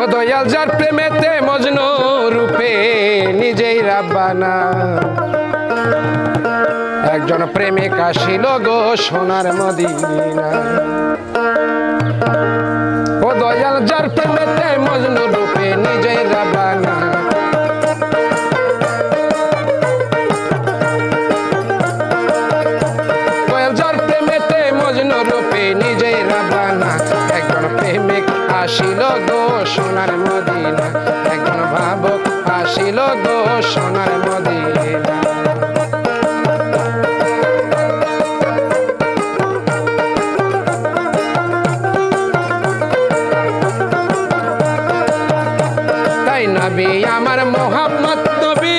ও দয়াল যার প্রেমেতে মজনু রূপে নিজেই রাব্বানা, একজন প্রেমিক আসিল গো সোনার মদিনা। ও দয়াল যার প্রেমেতে মজনু রূপে নিজেই রাব্বানা, দয়াল যার প্রেমেতে মজনু রূপে নিজেই রাব্বানা, একজন প্রেমিক আসিল গো সোনার মদিনা, একজন ভাবক আসিল গো সোনার মদিনা। তাই নবী আমার মোহাম্মদ নবী,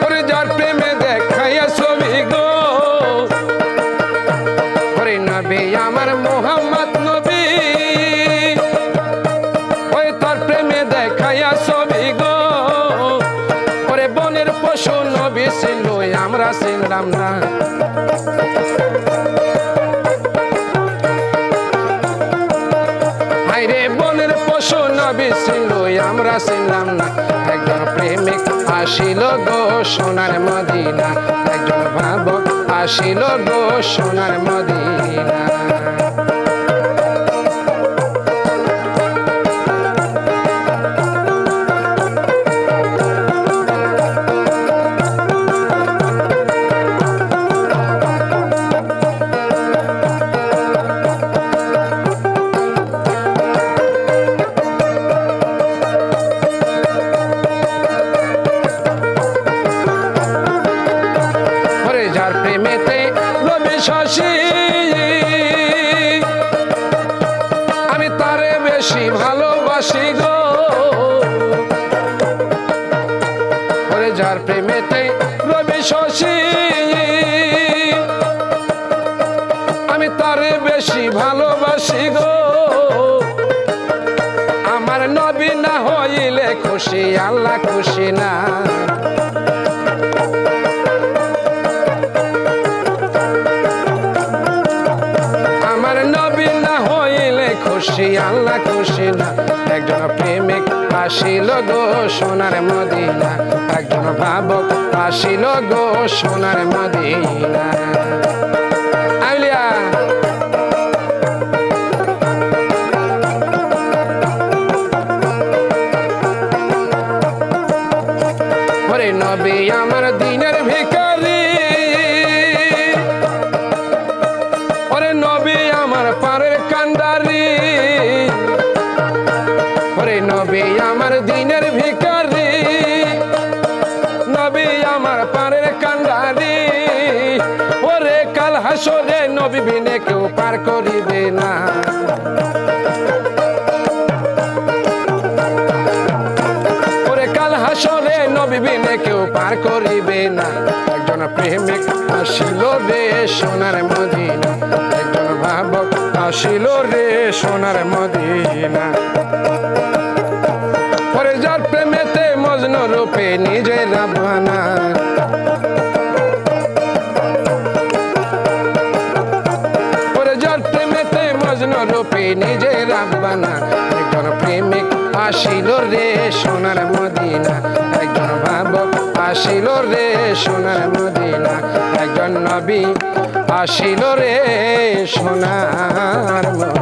ওরে যার প্রেমে দেখাইয়া ছবি গো, ওরে নবী আমার মোহাম্মদ নবী, ওই তার প্রেমে দেখাইয়া ছবি গো, ওরে বনের পশু নবী ছিল আমরা চিনলাম না, হায়রে বনের পশু নবী ছিল আমরা চিনলাম না, একজন প্রেমিক আসিল গো সোনার মদিনা, একজন ভাবক আসিল গো সোনার মদিনা। যার প্রেমেতে রবি শশী আমি তারে বেশি ভালোবাসি গো, ওরে যার প্রেমেতে রবি শশী আমি তারে বেশি ভালোবাসি গো, আমার নবী না হইলে খুশি আল্লাহ খুশি না, আমার নবী না হইলে খুশি আল্লাহ খুশি না, একজন প্রেমিক আসিল গো সোনার মদিনা, একজন ভাবক আসিল গো সোনার মদিনা। আউলিয়া ওরে নবী আমার দিনের ভিখারি, ওরে নবী আমার পারের কান্ডারি, ওরে নবী আমার দিনের ভিখারি, নবী আমার পারের কান্ডারি, ওরে কাল হাসরে নবী বিনে কেউ পার করিবে না, ওরে কাল হাসরে নবী বিনে কেউ পার করিবে না, একজন প্রেমিক আসিল রে সোনার মদিনা, একজন ভাবক আসিল রে সোনার মদিনা, ওরে যার প্রেমেতে মজনু রূপে নিজে রাব্বানা, ওরে যার প্রেমেতে মজনু রূপে নিজে রাব্বানা, একজন প্রেমিক আসিল রে সোনার মদিনা, একজন ভাবক আসিল রে সোনার মদিনা, একজন নবী আসিল রে সোনার মদিনা।